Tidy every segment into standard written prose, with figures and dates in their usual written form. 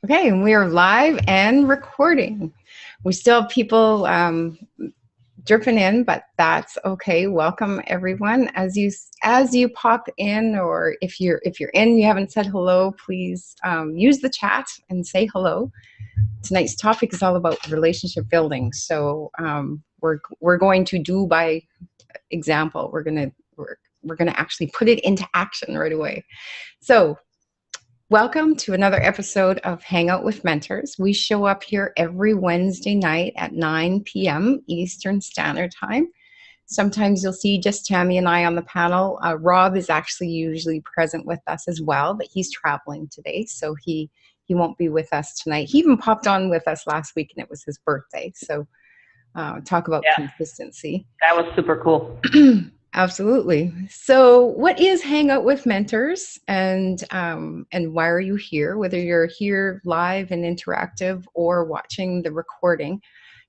Okay, and we are live and recording. We still have people dripping in, but that's okay. Welcome everyone. As you pop in, or if you're in, you haven't said hello, please use the chat and say hello. Tonight's topic is all about relationship building. So we're going to do by example. We're gonna actually put it into action right away. So welcome to another episode of Hangout with Mentors. We show up here every Wednesday night at 9 p.m. Eastern Standard Time. Sometimes you'll see just Tammy and I on the panel. Rob is actually usually present with us as well, but he's traveling today, so he won't be with us tonight. He even popped on with us last week, and it was his birthday. So talk about Yeah, consistency. that was super cool. Absolutely. So, what is Hangout with Mentors, and why are you here? Whether you're here live and interactive or watching the recording,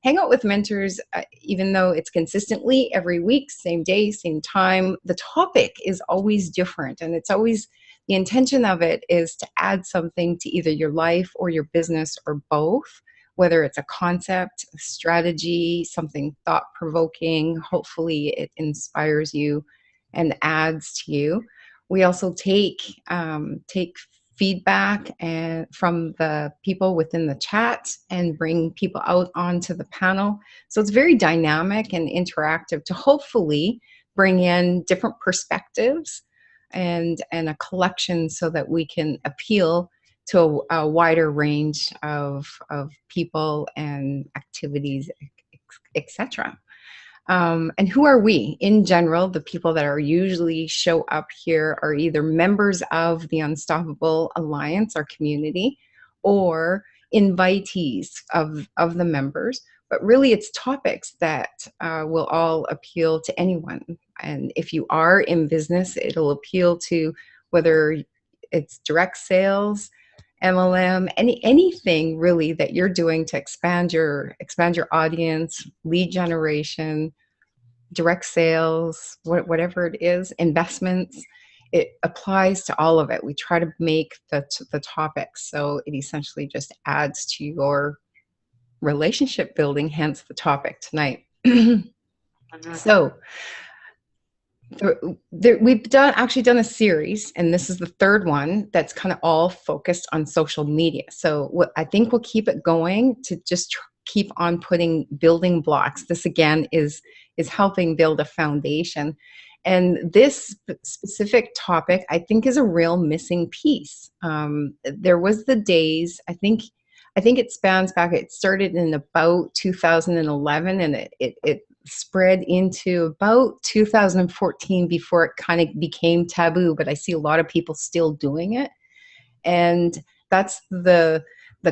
Hangout with Mentors, even though it's consistently every week, same day, same time, the topic is always different, and it's always the intention of it is to add something to either your life or your business or both, whether it's a concept, a strategy, something thought provoking. Hopefully, it inspires you and adds to you. We also take feedback and from the people within the chat and bring people out onto the panel. So it's very dynamic and interactive to hopefully bring in different perspectives and a collection so that we can appeal to a wider range of people and activities, etc. And who are we? In general, the people that are usually show up here are either members of the Unstoppable Alliance, our community, or invitees of the members. But really, it's topics that will all appeal to anyone. And if you are in business, it'll appeal to whether it's direct sales, MLM, anything really that you're doing to expand your audience, lead generation, direct sales, whatever it is, investments. It applies to all of it. We try to make the topics so it essentially just adds to your relationship building, hence the topic tonight. Mhm. So we've actually done a series, and this is the third one that's kind of all focused on social media. So what I think we'll keep it going to just keep on putting building blocks. This again is helping build a foundation, and this specific topic I think is a real missing piece. There was the days, I think it spans back. It started in about 2011, and it spread into about 2014 before it kind of became taboo. But I see a lot of people still doing it, and that's the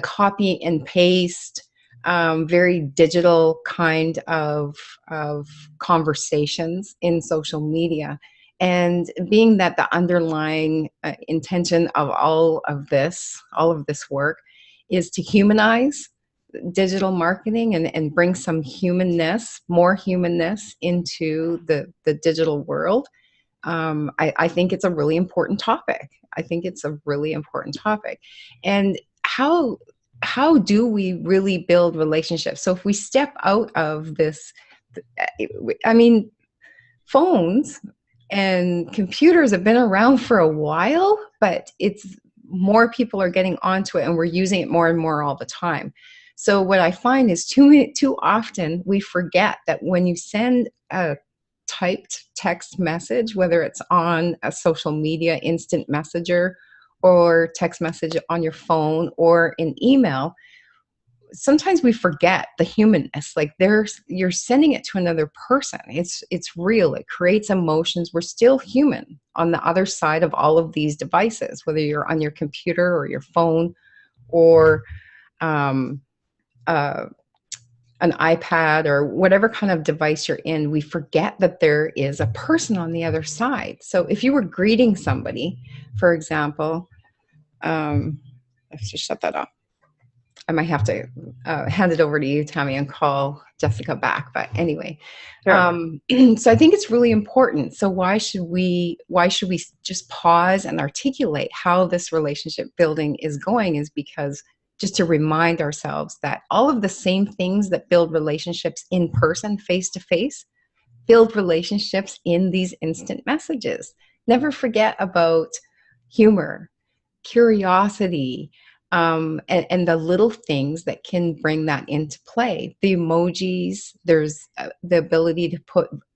copy and paste, very digital kind of conversations in social media. And being that the underlying intention of all of this work is to humanize digital marketing and bring some humanness, more humanness into the digital world. I think it's a really important topic. I think it's a really important topic. And how do we really build relationships? So if we step out of this, I mean, phones and computers have been around for a while, but it's more people are getting onto it and we're using it more and more all the time. So what I find is too often we forget that when you send a typed text message, whether it's on a social media instant messenger or text message on your phone or an email, sometimes we forget the humanness. Like you're sending it to another person. It's real. It creates emotions. We're still human on the other side of all of these devices, whether you're on your computer or your phone or um, uh, an iPad or whatever kind of device you're in. We forget that there is a person on the other side. So if you were greeting somebody, for example, let's just shut that off. I might have to hand it over to you, Tammy, and call Jessica back. But anyway, Sure. so I think it's really important. So why should we just pause and articulate how this relationship building is going? Is because just to remind ourselves that all of the same things that build relationships in person, face to face, build relationships in these instant messages. Never forget about humor, curiosity, and the little things that can bring that into play. The emojis, there's the ability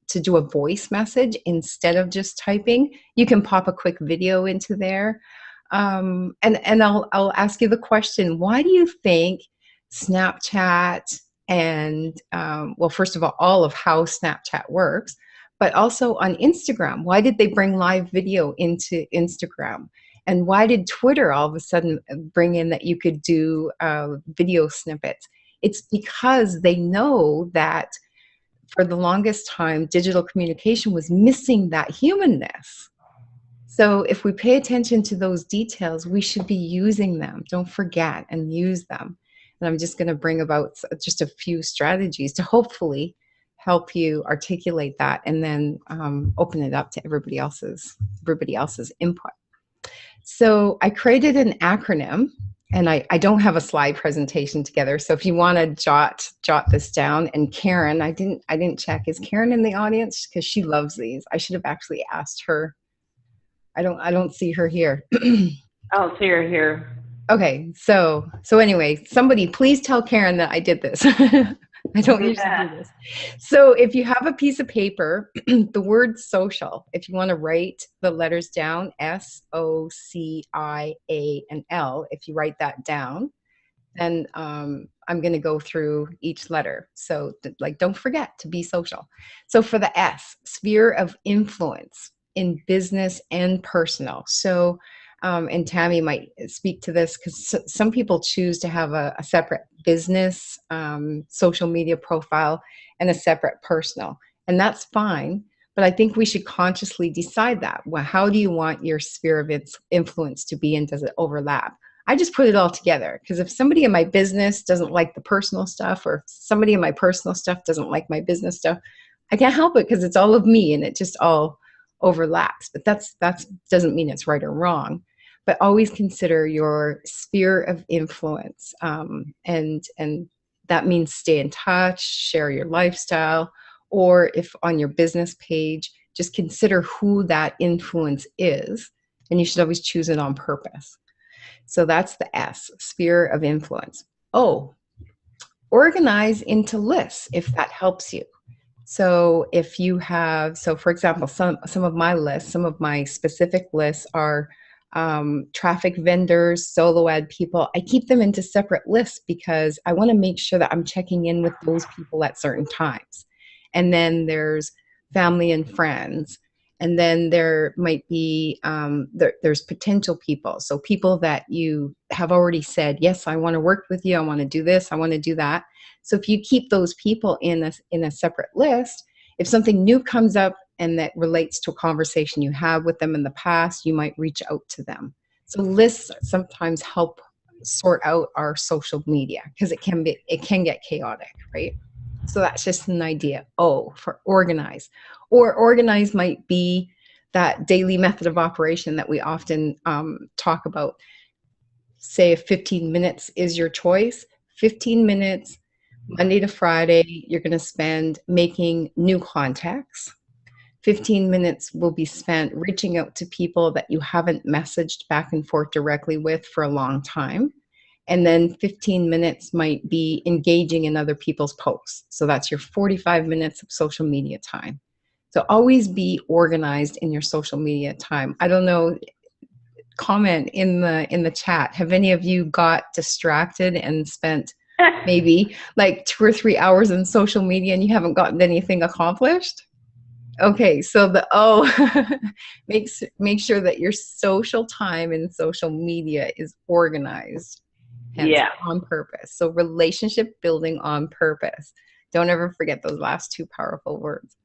to do a voice message instead of just typing. You can pop a quick video into there. And I'll ask you the question, why do you think Snapchat and, well, first of all of how Snapchat works, but also on Instagram, why did they bring live video into Instagram? And why did Twitter all of a sudden bring in that you could do video snippets? It's because they know that for the longest time, digital communication was missing that humanness. So if we pay attention to those details, we should be using them. Don't forget and use them. And I'm just going to bring about just a few strategies to hopefully help you articulate that, and then open it up to everybody else's input. So I created an acronym, and I don't have a slide presentation together. So if you want to jot this down, and Karen, I didn't check. Is Karen in the audience? Because she loves these. I should have actually asked her. I don't see her here. I'll see her here. Okay, so anyway, somebody please tell Karen that I did this. I don't usually do this. So if you have a piece of paper, the word social, if you want to write the letters down, SOCIA and L, if you write that down, then I'm going to go through each letter. So like, don't forget to be social. So for the S, sphere of influence in business and personal. So and Tammy might speak to this, because some people choose to have a separate business social media profile and a separate personal, and that's fine. But I think we should consciously decide that. Well, how do you want your sphere of influence to be, and does it overlap? I just put it all together, because if somebody in my business doesn't like the personal stuff, or if somebody in my personal stuff doesn't like my business stuff, I can't help it, because it's all of me and it just all overlaps. But that's doesn't mean it's right or wrong. But always consider your sphere of influence, and that means stay in touch, share your lifestyle, or if on your business page, just consider who that influence is, and you should always choose it on purpose. So that's the S, sphere of influence. O, organize into lists if that helps you. So if you have, so for example, some of my lists, some of my specific lists are traffic vendors, solo ad people. I keep them into separate lists because I want to make sure that I'm checking in with those people at certain times. And then there's family and friends. And then there might be, there's potential people. So people that you have already said, yes, I want to work with you. I want to do this. I want to do that. So if you keep those people in a separate list, if something new comes up and that relates to a conversation you have with them in the past, you might reach out to them. So lists sometimes help sort out our social media, because it can get chaotic, right? So that's just an idea. O, for organize. Or organize might be that daily method of operation that we often talk about. Say if 15 minutes is your choice, 15 minutes, Monday to Friday, you're going to spend making new contacts. 15 minutes will be spent reaching out to people that you haven't messaged back and forth directly with for a long time. And then 15 minutes might be engaging in other people's posts. So that's your 45 minutes of social media time. So always be organized in your social media time. I don't know, comment in the chat. Have any of you got distracted and spent maybe like 2 or 3 hours in social media and you haven't gotten anything accomplished? Okay, so the O, make sure that your social time in social media is organized. Hence, on purpose. So relationship building on purpose. Don't ever forget those last two powerful words.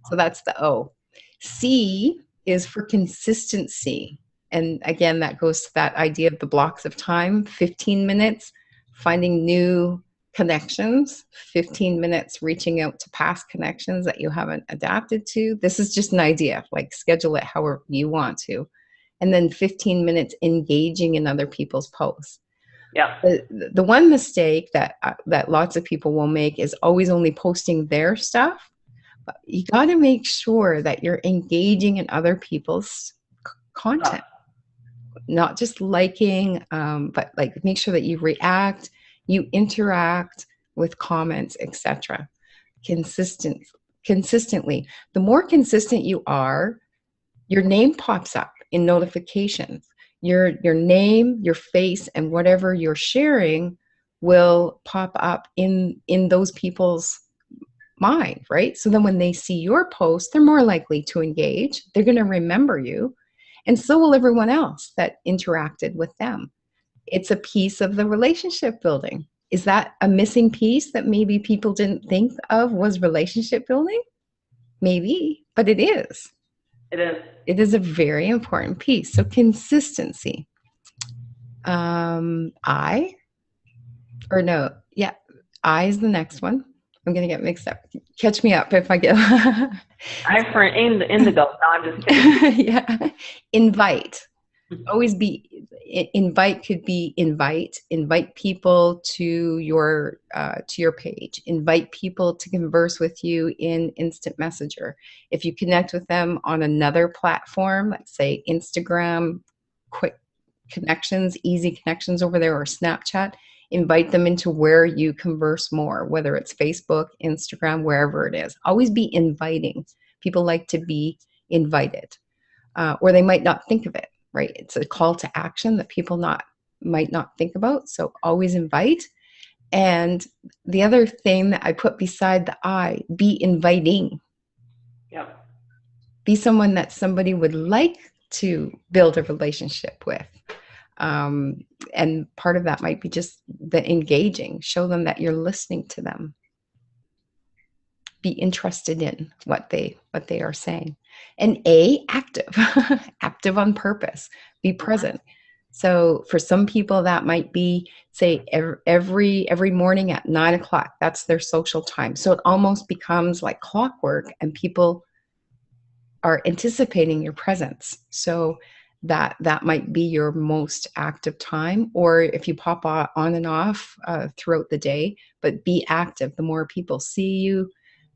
So that's the O. C is for consistency. And again, that goes to that idea of the blocks of time, 15 minutes, finding new connections, 15 minutes reaching out to past connections that you haven't adapted to. This is just an idea, like schedule it however you want to. And then 15 minutes engaging in other people's posts. Yeah. The one mistake that that lots of people will make is always only posting their stuff. But you got to make sure that you're engaging in other people's content, not just liking, but like make sure that you react, you interact with comments, etc. Consistently. The more consistent you are, your name pops up in notifications. Your name, your face, and whatever you're sharing will pop up in those people's mind, right? So then when they see your post, they're more likely to engage. They're going to remember you, and so will everyone else that interacted with them. It's a piece of the relationship building. Is that a missing piece that maybe people didn't think of was relationship building? Maybe, but it is. It is. It is a very important piece. So consistency. I is the next one. I'm going to get mixed up. Catch me up if I get. I'm for indigo. No, I'm just kidding. Yeah. Invite. Always be invite could be invite people to your page, invite people to converse with you in instant messenger. If you connect with them on another platform, let's say Instagram, quick connections, easy connections over there, or Snapchat, invite them into where you converse more, whether it's Facebook, Instagram, wherever it is. Always be inviting. People like to be invited, or they might not think of it. Right? It's a call to action that people might not think about. So always invite. And the other thing that I put beside the I, be inviting. Yep. Be someone that somebody would like to build a relationship with. And part of that might be just the engaging. Show them that you're listening to them. Be interested in what they are saying. And active. Active on purpose. Be present. So for some people that might be, say, every morning at 9:00. That's their social time. So it almost becomes like clockwork, and people are anticipating your presence. So that might be your most active time. Or if you pop on and off throughout the day, but be active. The more people see you,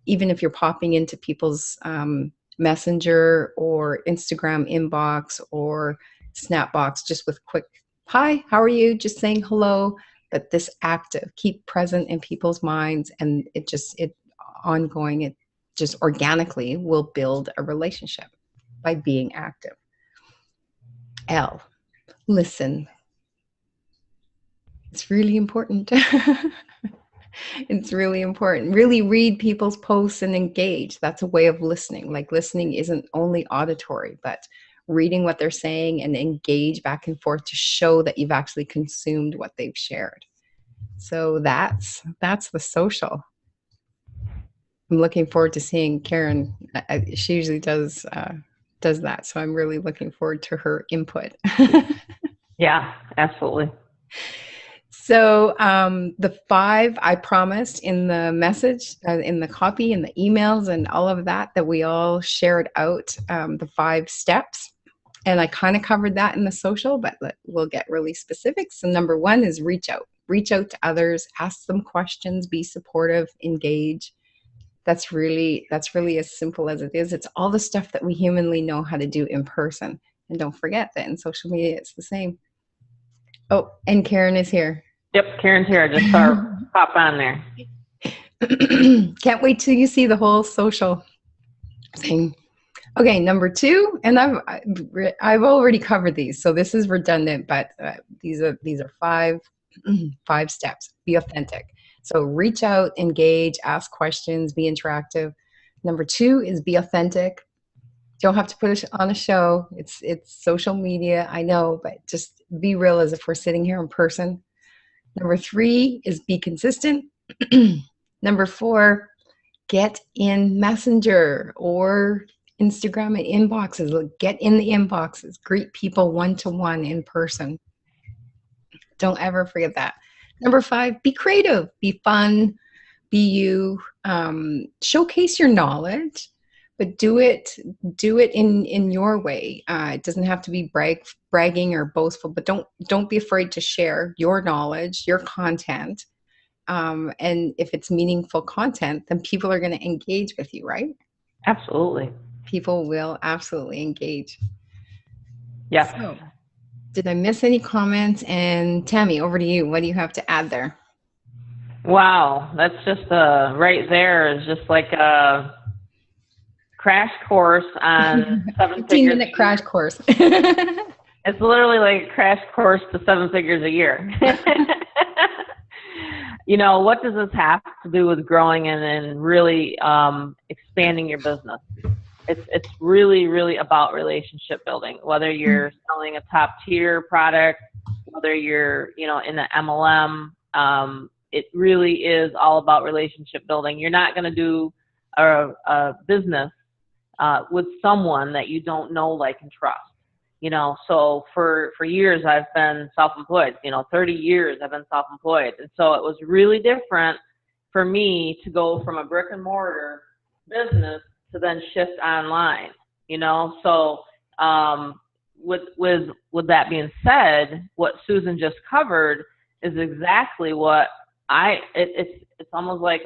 even if you're popping into people's Messenger or Instagram inbox or Snapbox, just with quick, hi, how are you? Just saying hello, but this active, keep present in people's minds, and it just organically will build a relationship by being active. L, listen. It's really important. It's really important. Really read people's posts and engage. That's a way of listening. Like listening isn't only auditory, but reading what they're saying and engage back and forth to show that you've actually consumed what they've shared. So that's the social. I'm looking forward to seeing Karen. She usually does that. So I'm really looking forward to her input. Yeah, absolutely. So the 5 I promised in the message, in the copy, in the emails, and all of that we all shared out, the 5 steps. And I kind of covered that in the social, but we'll get really specific. So number 1 is reach out. Reach out to others, ask them questions, be supportive, engage. That's really as simple as it is. It's all the stuff that we humanly know how to do in person. And don't forget that in social media, it's the same. Oh, and Karen is here. Yep, Karen's here. I just saw her pop on there. Can't wait till you see the whole social thing. Okay, number 2, and I've already covered these, so this is redundant, but these are 5 steps. Be authentic. So reach out, engage, ask questions, be interactive. Number 2 is be authentic. Don't have to put it on a show. It's social media, I know, but just be real as if we're sitting here in person. Number 3 is be consistent. Number 4, get in Messenger or Instagram and inboxes. Get in the inboxes. Greet people one-to-one in person. Don't ever forget that. Number 5, be creative. Be fun. Be you. Showcase your knowledge, but do it in your way. It doesn't have to be bragging or boastful, but don't be afraid to share your knowledge, your content. And if it's meaningful content, then people are going to engage with you, right? Absolutely. People will absolutely engage. Yes. So, did I miss any comments? And Tammy, over to you. What do you have to add there? Wow, that's just right there is just like a crash course on seven 15 figures. minute crash course. It's literally like a crash course to 7 figures a year. You know, what does this have to do with growing and really expanding your business? It's really, really about relationship building, whether you're selling a top tier product, whether you're, you know, in the MLM, it really is all about relationship building. You're not going to do a business with someone that you don't know, like, and trust. You know, so for years I've been self-employed, you know, 30 years I've been self-employed. And so it was really different for me to go from a brick and mortar business to then shift online, you know. So with that being said, what Susan just covered is exactly what it's almost like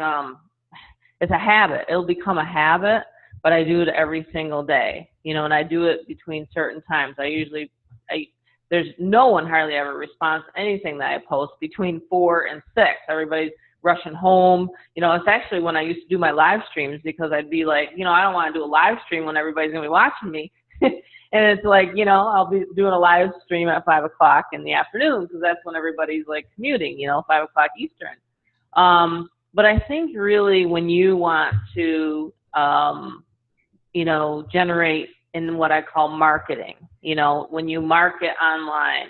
it's a habit. It'll become a habit, but I do it every single day, you know, and I do it between certain times. There's no one hardly ever responds to anything that I post between 4 and 6. Everybody's rushing home. You know, it's actually when I used to do my live streams, because I'd be like, you know, I don't want to do a live stream when everybody's going to be watching me. And it's like, you know, I'll be doing a live stream at 5 o'clock in the afternoon, because that's when everybody's like commuting, you know, 5 o'clock Eastern. But I think really when you want to, you know, generate in what I call marketing, you know, when you market online,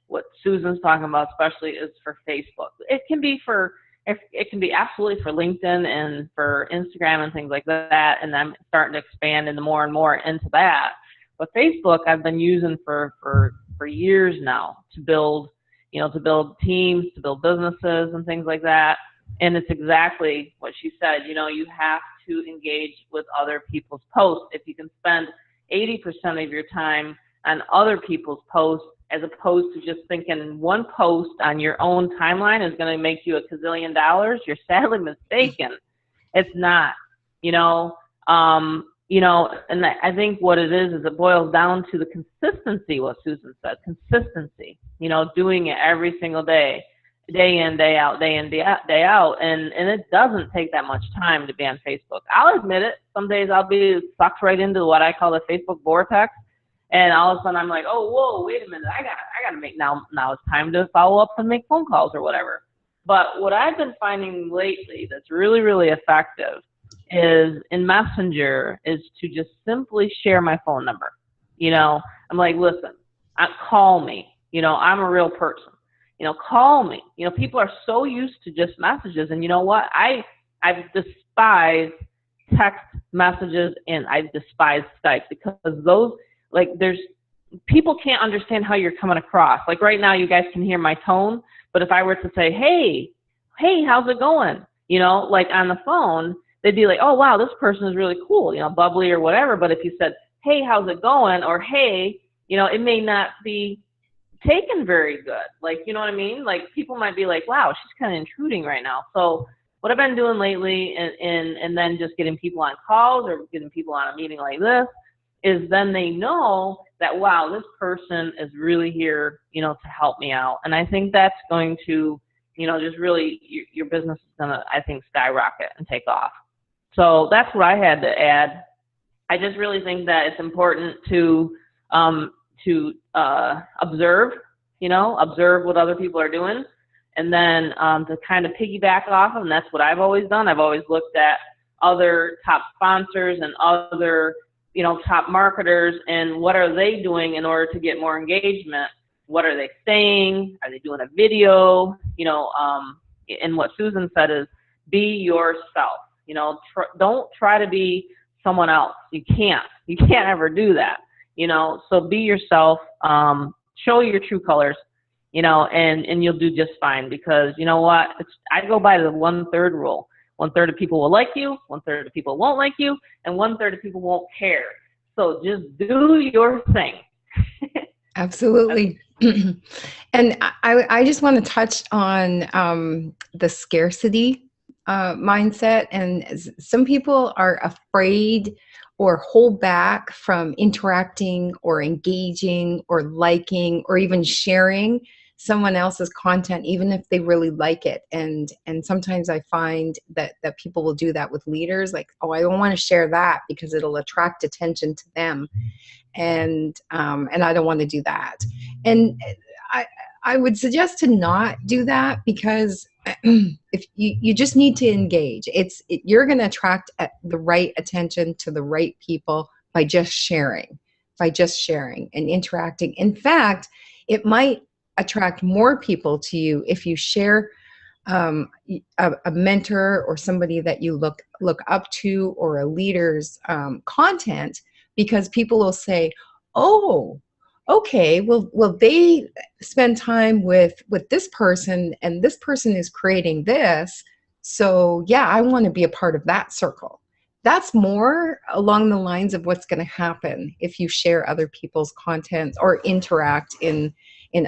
what Susan's talking about especially is for Facebook. It can be absolutely for LinkedIn and for Instagram and things like that. And I'm starting to expand into more and more into that. But Facebook I've been using for years now to build teams, to build businesses and things like that. And it's exactly what she said. You know, you have to engage with other people's posts. If you can spend 80% of your time on other people's posts, as opposed to just thinking one post on your own timeline is going to make you $1 gazillion, you're sadly mistaken. It's not, you know, and I think what it is it boils down to the consistency, what Susan said, consistency, you know, doing it every single day. Day in, day out, day in, day out. And it doesn't take that much time to be on Facebook. I'll admit it. Some days I'll be sucked right into what I call the Facebook vortex. And all of a sudden I'm like, oh, whoa, wait a minute. I got to make now it's time to follow up and make phone calls or whatever. But what I've been finding lately that's really, really effective is in Messenger is to just simply share my phone number. You know, I'm like, listen, call me. You know, I'm a real person. You know, call me. You know, people are so used to just messages. And you know what? I despise text messages and I despise Skype, because those, like, people can't understand how you're coming across. Like right now, you guys can hear my tone. But if I were to say, hey, how's it going? You know, like on the phone, they'd be like, oh, wow, this person is really cool, you know, bubbly or whatever. But if you said, hey, how's it going? Or hey, you know, it may not be taken very good. Like, you know what I mean? Like people might be like, wow, she's kind of intruding right now. So what I've been doing lately and then just getting people on calls or getting people on a meeting like this is then they know that, wow, this person is really here, you know, to help me out. And I think that's going to, you know, just really, your business is going to, I think, skyrocket and take off. So that's what I had to add. I just really think that it's important to observe what other people are doing, and then to kind of piggyback off of, and that's what I've always done. I've always looked at other top sponsors and other, you know, top marketers, and what are they doing in order to get more engagement? What are they saying? Are they doing a video? You know, and what Susan said is be yourself. You know, don't try to be someone else. You can't ever do that. You know, so be yourself, show your true colors, you know, and you'll do just fine, because you know what, I go by the 1/3 rule. 1/3 of people will like you, 1/3 of people won't like you, and 1/3 of people won't care. So just do your thing. Absolutely. And I just want to touch on the scarcity mindset. And some people are afraid or hold back from interacting or engaging or liking or even sharing someone else's content, even if they really like it. And sometimes I find that people will do that with leaders, like, oh, I don't want to share that because it'll attract attention to them, and I don't want to do that. And I would suggest to not do that, because if you just need to engage. You're going to attract the right attention to the right people by just sharing, and interacting. In fact, it might attract more people to you if you share a mentor or somebody that you look up to, or a leader's content, because people will say, oh, okay, well they spend time with this person, and this person is creating this, so yeah, I want to be a part of that circle. That's more along the lines of what's going to happen if you share other people's content or interact in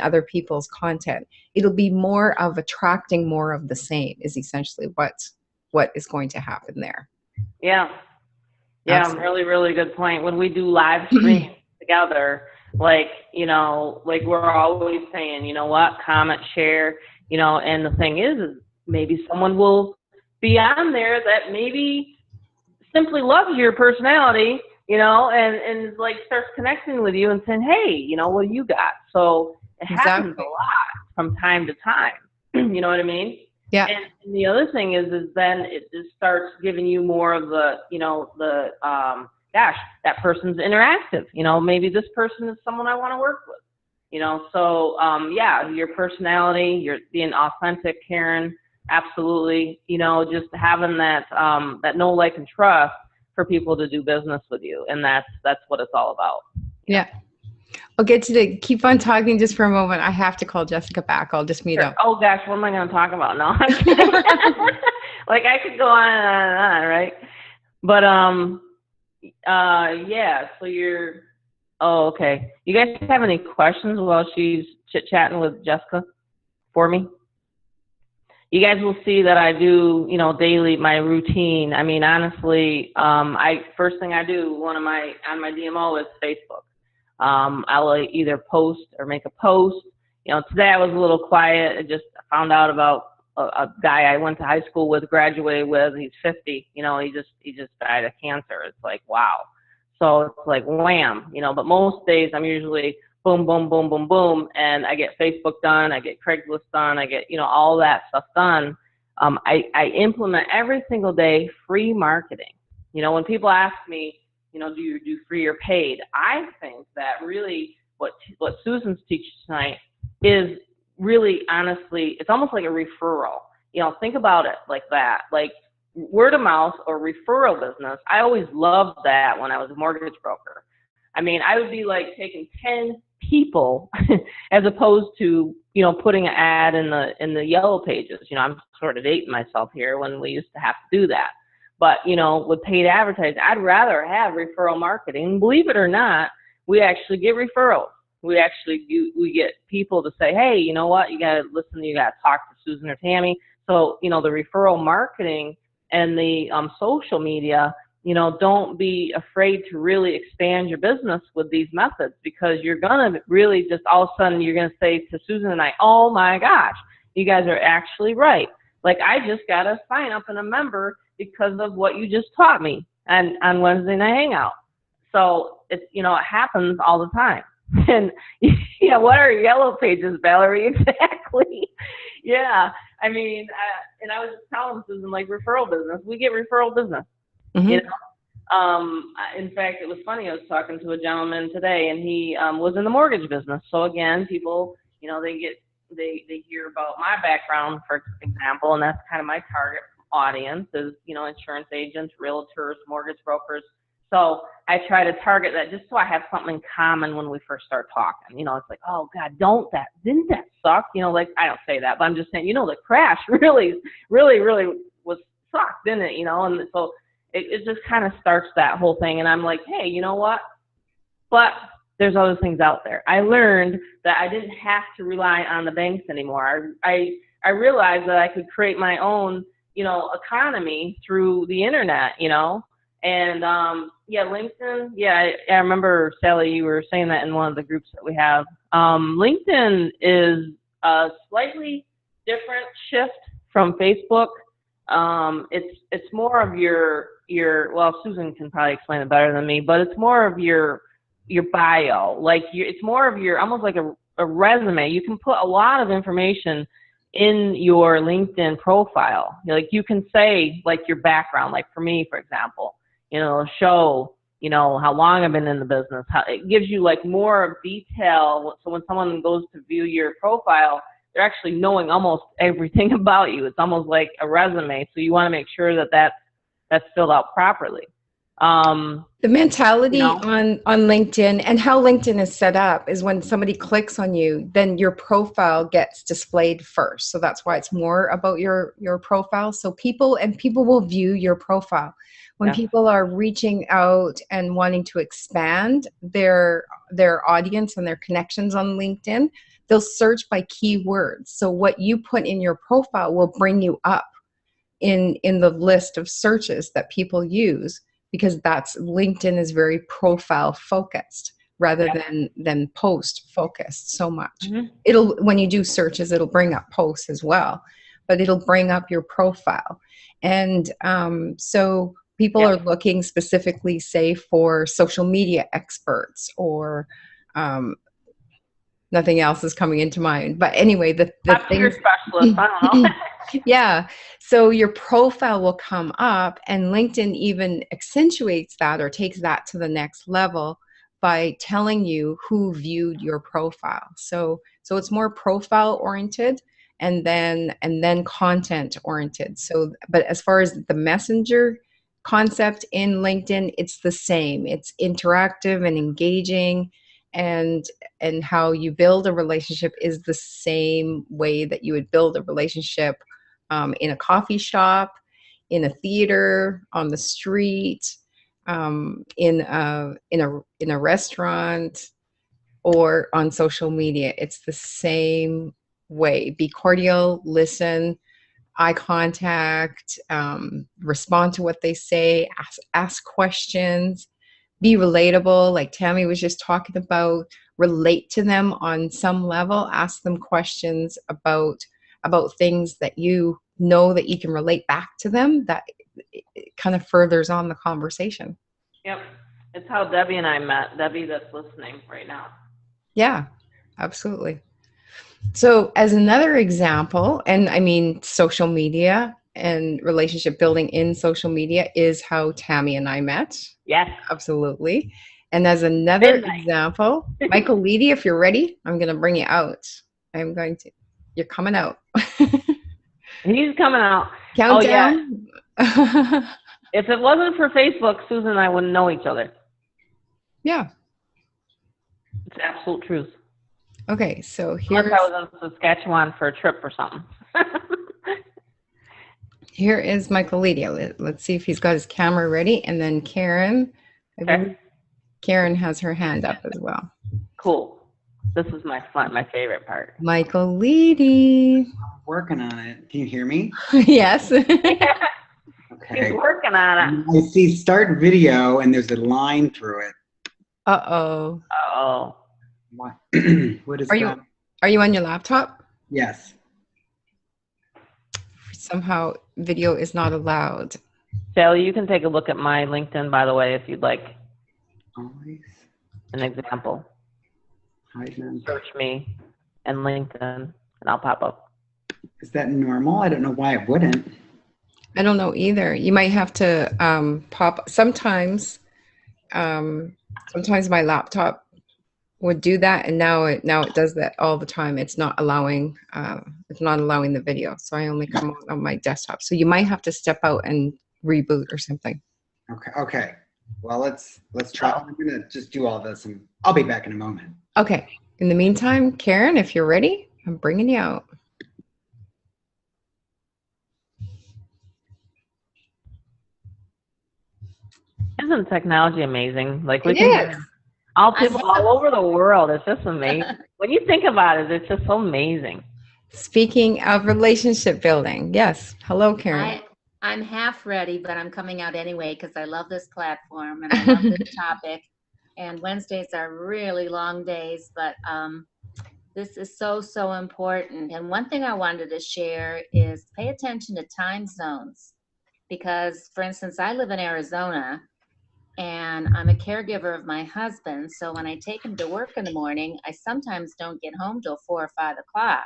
other people's content. It'll be more of attracting more of the same, is essentially what is going to happen there. Yeah. Absolutely. Really, really good point. When we do live streams together, like, like we're always saying, you know what, comment, share, and the thing is maybe someone will be on there that maybe simply loves your personality, and like starts connecting with you and saying, hey, what do you got? So it happens a lot from time to time. You know what I mean? Yeah. And the other thing is then it just starts giving you more of the, gosh, that person's interactive. Maybe this person is someone I want to work with. So your personality, you're being authentic, Karen, absolutely. Just having that that know, like, and trust for people to do business with you, and that's what it's all about. Yeah. I'll get you to keep on talking just for a moment. I have to call Jessica back. I'll just mute up. Oh gosh, what am I going to talk about now? Like, I could go on and on, right? But so you're. Oh, okay. You guys have any questions while she's chit-chatting with Jessica for me? You guys will see that I do, daily, my routine. I mean, honestly, first thing I do on my DMO is Facebook. I'll either post or make a post. Today I was a little quiet. I just found out about a guy I went to high school with, graduated with. He's 50. He just died of cancer. It's like, wow. So it's like wham. But most days I'm usually boom, boom, boom, boom, boom, and I get Facebook done. I get Craigslist done. I get all that stuff done. I implement every single day free marketing. When people ask me, do you do free or paid? I think that really what Susan's teaching tonight is really, honestly, it's almost like a referral. Think about it like that, like word of mouth or referral business. I always loved that when I was a mortgage broker. I mean, I would be like taking 10 people as opposed to, putting an ad in the yellow pages. I'm sort of dating myself here when we used to have to do that. But, with paid advertising, I'd rather have referral marketing. Believe it or not, we actually get referrals. We get people to say, hey, you know what, you got to listen, you got to talk to Susan or Tammy. So, the referral marketing and the social media, don't be afraid to really expand your business with these methods, because you're going to really just all of a sudden you're going to say to Susan and I, oh my gosh, you guys are actually right. Like, I just got to sign up and a member because of what you just taught me on Wednesday Night Hangout. So it's, it happens all the time. And yeah, what are yellow pages, Valerie? Exactly. Yeah. I mean, and I was just telling Susan, like, referral business, we get referral business. Mm-hmm. In fact, it was funny. I was talking to a gentleman today, and he was in the mortgage business. So again, people, they hear about my background, for example, and that's kind of my target audience is, insurance agents, realtors, mortgage brokers. So I try to target that just so I have something in common when we first start talking. It's like, oh God, didn't that suck? Like, I don't say that, but I'm just saying, the crash really was sucked, didn't it? And so it just kind of starts that whole thing. And I'm like, hey, you know what? But there's other things out there. I learned that I didn't have to rely on the banks anymore. I realized that I could create my own, economy through the internet, and LinkedIn. Yeah, I remember, Sally, you were saying that in one of the groups that we have. LinkedIn is a slightly different shift from Facebook. It's more of your well, Susan can probably explain it better than me, but it's more of your bio. It's more of your, almost like a resume. You can put a lot of information in your LinkedIn profile. Like you can say like your background, like for me, for example, show, how long I've been in the business. It gives you like more detail. So when someone goes to view your profile, they're actually knowing almost everything about you. It's almost like a resume. So you want to make sure that that's filled out properly. The mentality on LinkedIn and how LinkedIn is set up is when somebody clicks on you, then your profile gets displayed first. So that's why it's more about your profile. So people will view your profile. When people are reaching out and wanting to expand their audience and their connections on LinkedIn, they'll search by keywords. So what you put in your profile will bring you up in the list of searches that people use, because LinkedIn is very profile focused rather than post focused so much. Mm-hmm. When you do searches, it'll bring up posts as well, but it'll bring up your profile. And so people are looking specifically, say, for social media experts or nothing else is coming into mind. But anyway, the things, specialist, I don't know. Yeah. So your profile will come up, and LinkedIn even accentuates that or takes that to the next level by telling you who viewed your profile. So it's more profile oriented and then content oriented. So, but as far as the messenger concept in LinkedIn, it's the same. It's interactive and engaging, and how you build a relationship is the same way that you would build a relationship in a coffee shop, in a theater, on the street, in a restaurant, or on social media. It's the same way. Be cordial, listen, eye contact, respond to what they say, ask questions, be relatable, like Tammy was just talking about. Relate to them on some level. Ask them questions about things that you know that you can relate back to them. That it kind of furthers on the conversation. Yep, it's how Debbie and I met. Debbie, that's listening right now. Yeah, absolutely. So as another example, and I mean social media and relationship building in social media is how Tammy and I met. Yes, absolutely. And as another example, Michael Leedy, if you're ready, I'm going to bring you out. You're coming out. He's coming out. Countdown. Oh, yeah. If it wasn't for Facebook, Susan and I wouldn't know each other. Yeah. It's absolute truth. Okay, so here. Unless I was in Saskatchewan for a trip or something. Here is Michael Leedy. Let's see if he's got his camera ready. And then Karen. Okay. Karen has her hand up as well. Cool. This is my favorite part. Michael Leedy. I'm working on it. Can you hear me? Yes. Okay. He's working on it. I see start video and there's a line through it. Uh-oh. Uh-oh. What is that? Are you on your laptop? Yes. Somehow video is not allowed. Sally, you can take a look at my LinkedIn, by the way, if you'd like. Always. An example. Hide Search me and LinkedIn, and I'll pop up. Is that normal? I don't know why it wouldn't. I don't know either. You might have to pop. Sometimes my laptop would do that, and now it does that all the time. It's not allowing the video, so I only come on my desktop. So you might have to step out and reboot or something. Okay. Well, let's try. I'm gonna just do all this, and I'll be back in a moment. Okay. In the meantime, Karen, if you're ready, I'm bringing you out. Isn't technology amazing? Like we It can is. all people all over the world. It's just amazing. When you think about it, it's just so amazing. Speaking of relationship building, yes. Hello, Karen. I'm half ready, but I'm coming out anyway because I love this platform and I love this topic. And Wednesdays are really long days, but this is so, so important. And one thing I wanted to share is pay attention to time zones. Because, for instance, I live in Arizona and I'm a caregiver of my husband. So when I take him to work in the morning, I sometimes don't get home till 4 or 5 o'clock.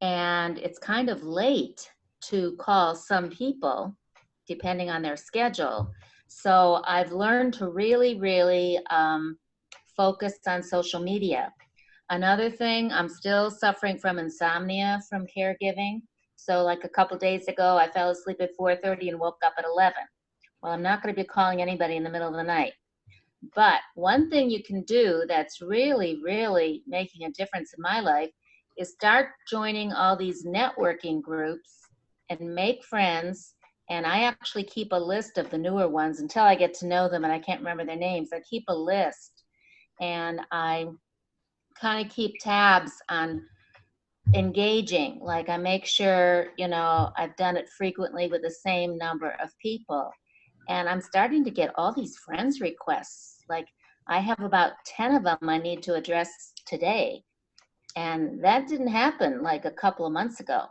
And it's kind of late to call some people, depending on their schedule. So I've learned to really, really focus on social media. Another thing, I'm still suffering from insomnia from caregiving. So like a couple days ago, I fell asleep at 4:30 and woke up at 11. Well, I'm not going to be calling anybody in the middle of the night. But one thing you can do that's really, really making a difference in my life is start joining all these networking groups and make friends. And I actually keep a list of the newer ones until I get to know them and I can't remember their names. I keep a list and I kind of keep tabs on engaging. Like I make sure, I've done it frequently with the same number of people. And I'm starting to get all these friends requests. Like I have about 10 of them I need to address today. And that didn't happen like a couple of months ago.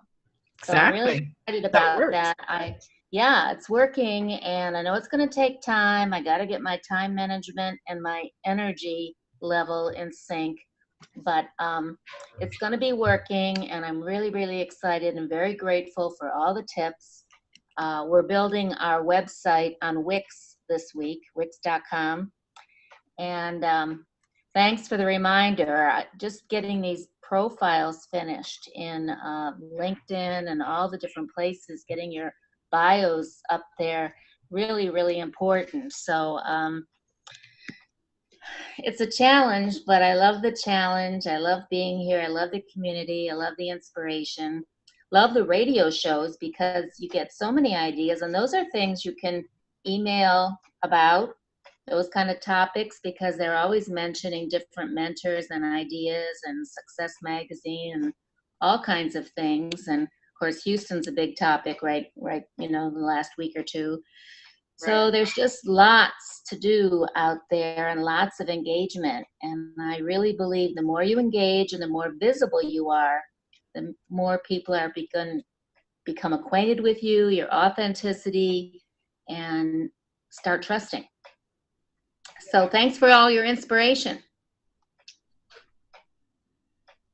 So I'm really excited about that. Yeah, it's working and I know it's going to take time. I got to get my time management and my energy level in sync. But it's going to be working and I'm really, really excited and very grateful for all the tips. We're building our website on Wix this week, wix.com. And thanks for the reminder. Just getting these profiles finished in LinkedIn and all the different places, getting your bios up there, really, really important. So it's a challenge, but I love the challenge. I love being here. I love the community. I love the inspiration. Love the radio shows because you get so many ideas, and those are things you can email about, those kind of topics, because they're always mentioning different mentors and ideas and Success Magazine and all kinds of things. And of course, Houston's a big topic, right, the last week or two. So there's just lots to do out there and lots of engagement. And I really believe the more you engage and the more visible you are, the more people are become acquainted with you, your authenticity, and start trusting. So thanks for all your inspiration.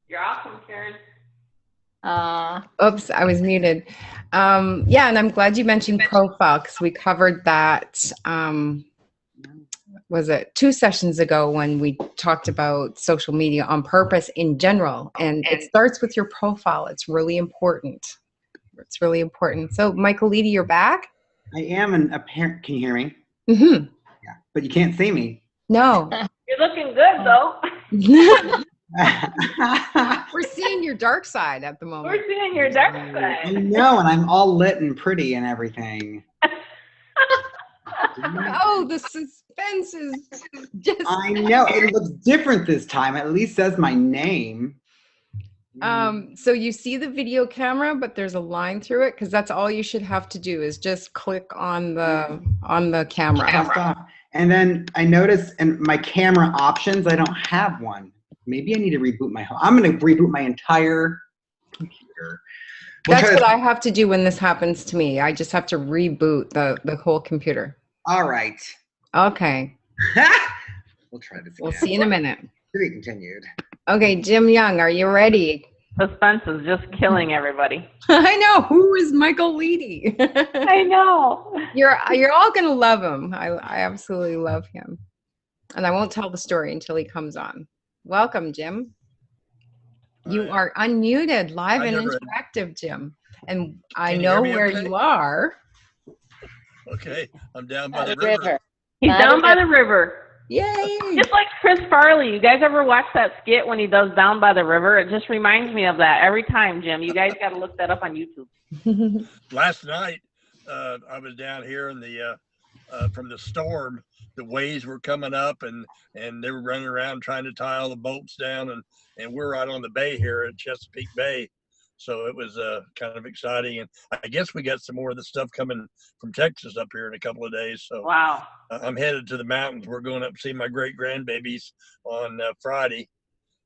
You're awesome, Karen. Oops, I was muted. Yeah, and I'm glad you mentioned profile because we covered that, was it 2 sessions ago when we talked about social media on purpose in general. And it starts with your profile. It's really important. It's really important. So Michael Leedy, you're back? I am an apparent. Can you hear me? Mm-hmm. Yeah, but you can't see me. No. You're looking good, though. We're seeing your dark side at the moment. We're seeing your dark I side. know, and I'm all lit and pretty and everything. Oh, the suspense is just... I know, it looks different this time. It at least says my name. So you see the video camera, but there's a line through it because that's all you should have to do is just click on the camera. And then I noticed in my camera options, I don't have one. Maybe I need to reboot I'm going to reboot my entire computer. That's what I have to do when this happens to me. I just have to reboot the whole computer. All right. Okay. We'll try this again. We'll see in a minute. To be continued. Okay, Jim Young, are you ready? Suspense is just killing everybody. I know. Who is Michael Leedy? I know. You're all gonna love him. I absolutely love him, and I won't tell the story until he comes on. Welcome, Jim. You are unmuted, live and interactive, Jim. And I know where you are. Okay, I'm down by the river. He's down by the river. Yay! Just like Chris Farley. You guys ever watch that skit when he does Down by the River? It just reminds me of that every time, Jim. You guys got to look that up on YouTube. Last night, I was down here in the from the storm, the waves were coming up, and they were running around trying to tie all the boats down, and we're right on the bay here at Chesapeake Bay. So it was kind of exciting, and I guess we got some more of the stuff coming from Texas up here in a couple of days. So Wow. I'm headed to the mountains. We're going up to see my great grandbabies on Friday,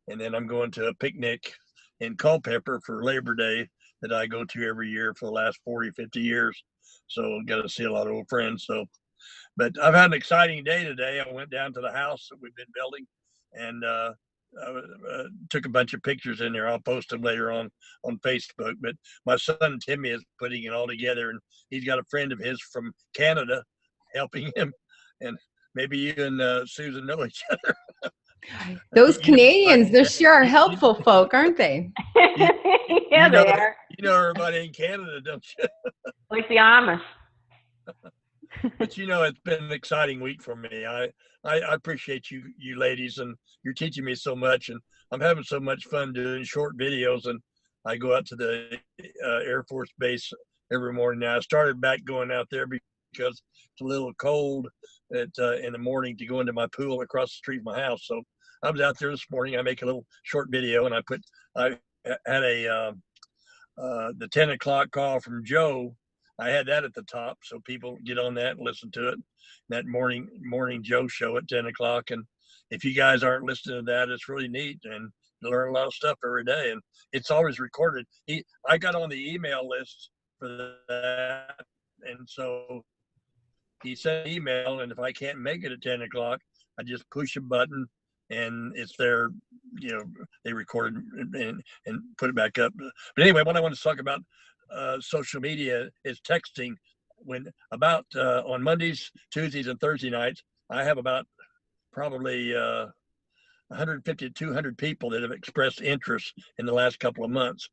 and then I'm going to a picnic in Culpeper for Labor Day that I go to every year for the last 40, 50 years. So I've got to see a lot of old friends. So, but I've had an exciting day today. I went down to the house that we've been building, and took a bunch of pictures in there. I'll post them later on Facebook. But my son Timmy is putting it all together, and he's got a friend of his from Canada helping him. And maybe you and Susan know each other. Those Canadians, they're sure helpful folk, aren't they? Yeah, they are. You know everybody in Canada, don't you? Like the Amish. But it's been an exciting week for me. I appreciate you ladies, and you're teaching me so much, and I'm having so much fun doing short videos. And I go out to the Air Force Base every morning now. I started back going out there because it's a little cold in the morning to go into my pool across the street from my house. So I was out there this morning. I make a little short video, and I had the 10 o'clock call from Joe. I had that at the top, so people get on that and listen to it. That morning Joe show at 10 o'clock. And if you guys aren't listening to that, it's really neat, and you learn a lot of stuff every day. And it's always recorded. I got on the email list for that, and so he sent an email, and if I can't make it at 10 o'clock, I just push a button, and it's there. They record and put it back up. But anyway, what I want to talk about social media is texting. When about on Mondays, Tuesdays, and Thursday nights, I have about probably 150 to 200 people that have expressed interest in the last couple of months,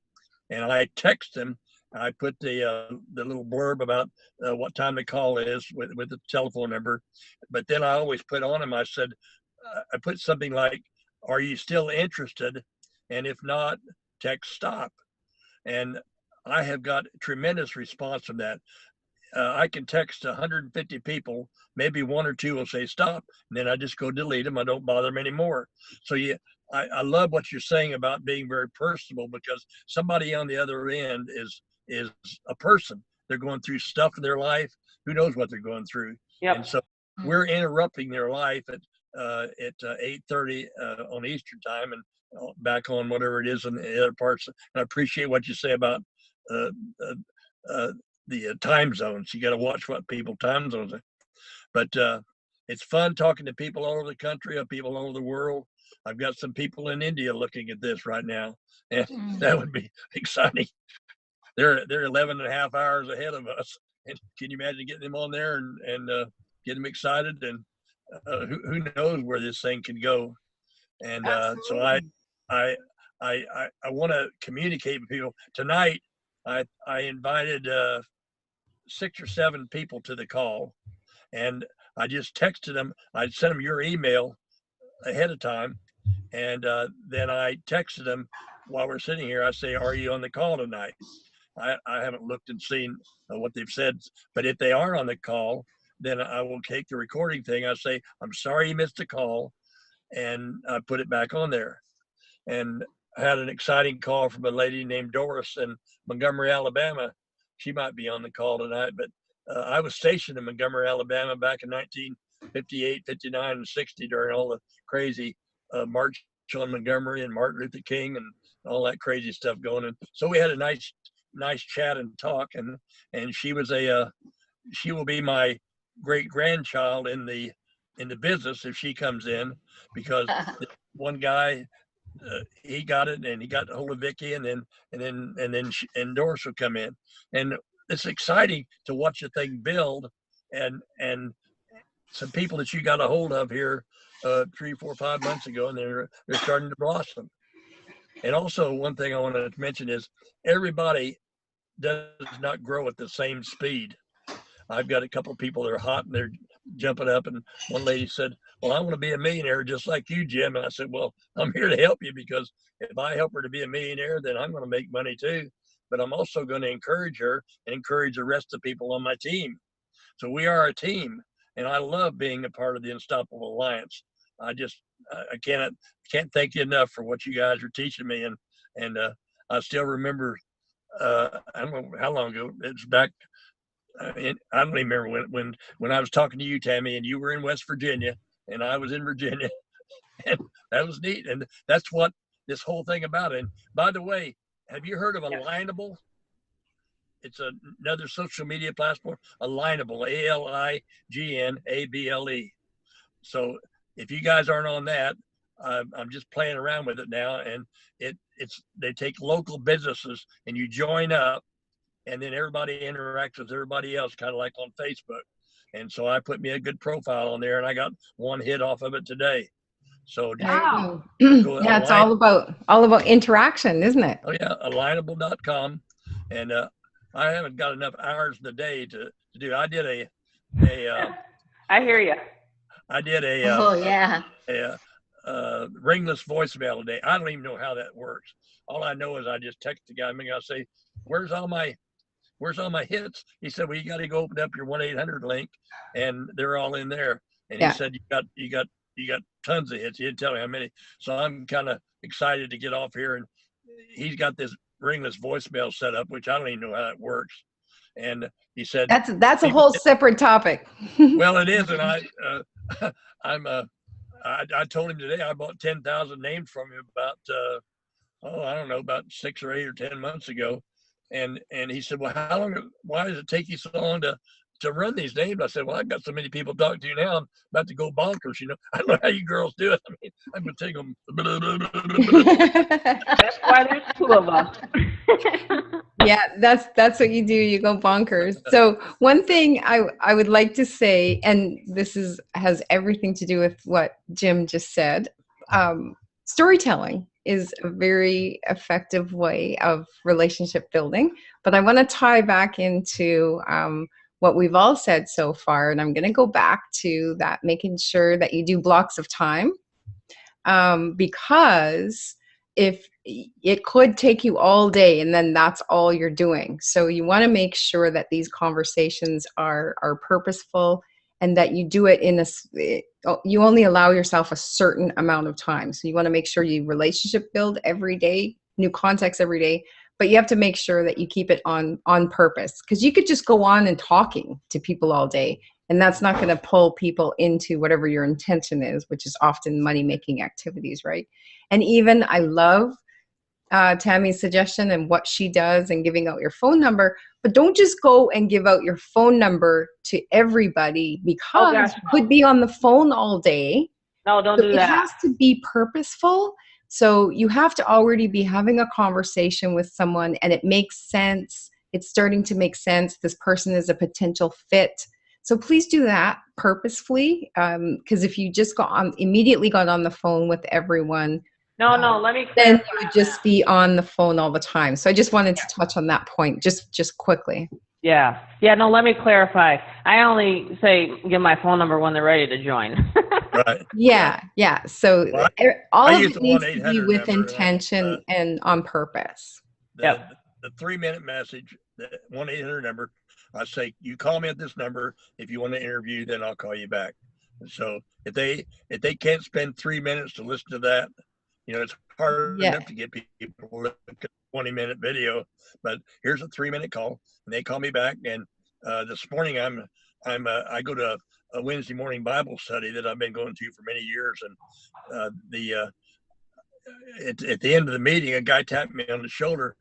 and I text them. I put the little blurb about what time the call is with the telephone number, but then I always put on them. I said, I put something like, "Are you still interested? And if not, text stop." And I have got tremendous response from that. I can text 150 people, maybe one or two will say stop, and then I just go delete them. I don't bother them anymore. So I love what you're saying about being very personable, because somebody on the other end is a person. They're going through stuff in their life. Who knows what they're going through? Yep. And so we're interrupting their life at 8:30 on Eastern time, and back on whatever it is in the other parts. And I appreciate what you say about the time zones. You got to watch what people time zones are. But it's fun talking to people all over the country, people all over the world. I've got some people in India looking at this right now, and that would be exciting. They're 11 and a half hours ahead of us. And can you imagine getting them on there and get them excited? And who knows where this thing can go? And so I want to communicate with people. Tonight, I invited 6 or 7 people to the call, and I just texted them. I sent them your email ahead of time, and then I texted them while we're sitting here. I say, "Are you on the call tonight?" I haven't looked and seen what they've said, but if they are on the call, then I will take the recording thing. I say, "I'm sorry you missed the call," and I put it back on there. And I had an exciting call from a lady named Doris in Montgomery, Alabama. She might be on the call tonight, but I was stationed in Montgomery, Alabama back in 1958, 59, and 60 during all the crazy March on Montgomery and Martin Luther King and all that crazy stuff going on. So we had a nice chat and talk, and she will be my great grandchild in the business if she comes in, because one guy he got it, and he got a hold of Vicky, and then Doris will come in, and it's exciting to watch the thing build, and some people that you got a hold of here 3, 4, 5 months ago, and they're starting to blossom. And also, one thing I want to mention is everybody does not grow at the same speed. I've got a couple of people that are hot and they're jumping up, and one lady said, "Well, I want to be a millionaire just like you, Jim." And I said, "Well, I'm here to help you, because if I help her to be a millionaire, then I'm going to make money too. But I'm also going to encourage her and encourage the rest of the people on my team." So we are a team, and I love being a part of the Unstoppable Alliance. I can't thank you enough for what you guys are teaching me, and I still remember, I don't know how long ago, it's back. I don't even remember when I was talking to you, Tammy, and you were in West Virginia and I was in Virginia, and that was neat. And that's what this whole thing about it. And by the way, have you heard of Alignable? It's another social media platform. Alignable, ALIGNABLE. So if you guys aren't on that, I'm just playing around with it now, and they take local businesses and you join up, and then everybody interacts with everybody else, kind of like on Facebook. And so I put me a good profile on there, and I got one hit off of it today. So Wow. Yeah, it's all about interaction, isn't it? Oh yeah, alignable.com, and I haven't got enough hours in the day to do. I did a I hear you. I did a ringless voicemail today. I don't even know how that works. All I know is I just text the guy. I say, where's all my hits? He said, well, you got to go open up your 1-800 link, and they're all in there. And he said, you got tons of hits. He didn't tell me how many. So I'm kind of excited to get off here. And he's got this ringless voicemail set up, which I don't even know how it works. And he said, that's a whole separate topic. Well, it is. And I told him today I bought 10,000 names from him about, I don't know, about 6 or 8 or 10 months ago. And he said, well, why does it take you so long to run these names? I said, well, I've got so many people talking to you now, I'm about to go bonkers. I don't know how you girls do it. I mean, I'm going to take them. That's why there's 2 of us. Yeah, that's what you do. You go bonkers. So one thing I would like to say, and this has everything to do with what Jim just said, storytelling is a very effective way of relationship building. But I want to tie back into what we've all said so far, and I'm going to go back to that, making sure that you do blocks of time, because if it could take you all day and then that's all you're doing. So you want to make sure that these conversations are purposeful, and that you do it you only allow yourself a certain amount of time. So you want to make sure you relationship build every day, new context every day, but you have to make sure that you keep it on purpose, because you could just go on and talking to people all day, and that's not going to pull people into whatever your intention is, which is often money-making activities, right? And even I love Tammy's suggestion and what she does and giving out your phone number, but don't just go and give out your phone number to everybody, because you could be on the phone all day. No, don't do that. It has to be purposeful. So you have to already be having a conversation with someone, and it makes sense. It's starting to make sense. This person is a potential fit. So please do that purposefully, because if you just immediately got on the phone with everyone, no, let me then you would just be on the phone all the time. So I just wanted to touch on that point just quickly. Yeah, no, let me clarify. I only say give my phone number when they're ready to join. Right. Yeah. So all of it needs to be with intention and on purpose. The 3-minute message, the 1-800 number, I say, you call me at this number. If you want to interview, then I'll call you back. And so if they can't spend 3 minutes to listen to that, it's hard enough to get people to look at a 20-minute video, but here's a 3-minute call, and they call me back. And this morning I go to a Wednesday morning Bible study that I've been going to for many years. And at the end of the meeting, a guy tapped me on the shoulder,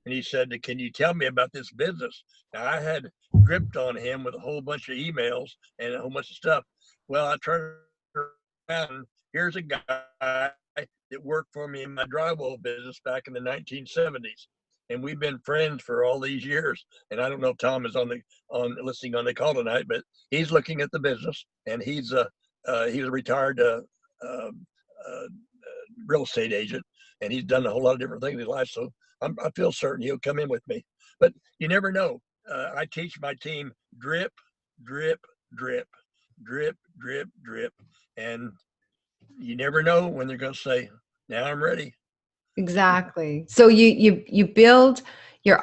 and he said, can you tell me about this business? Now, I had gripped on him with a whole bunch of emails and a whole bunch of stuff. Well, I turned around, and here's a guy that worked for me in my drywall business back in the 1970s. And we've been friends for all these years. And I don't know if Tom is listening on the call tonight, but he's looking at the business, and he's a retired real estate agent, and he's done a whole lot of different things in his life. So I feel certain he'll come in with me. But you never know. I teach my team drip, drip, drip, drip, drip, drip. And you never know when they're going to say, now I'm ready. Exactly. So you're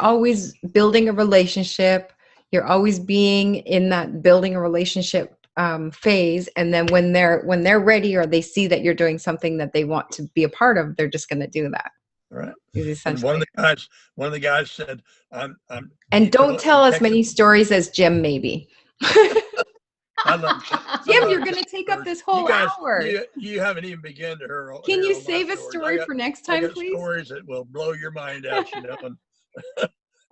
always building a relationship. You're always being in that building a relationship phase, and then when they're ready, or they see that you're doing something that they want to be a part of, they're just going to do that. Right. Is And essentially. one of the guys said, And don't tell as many stories as Jim, maybe. I love Jim, you're going to take up this whole hour. You haven't even begun to hear. Can you save a story for next time, please? Stories that will blow your mind out, you know. And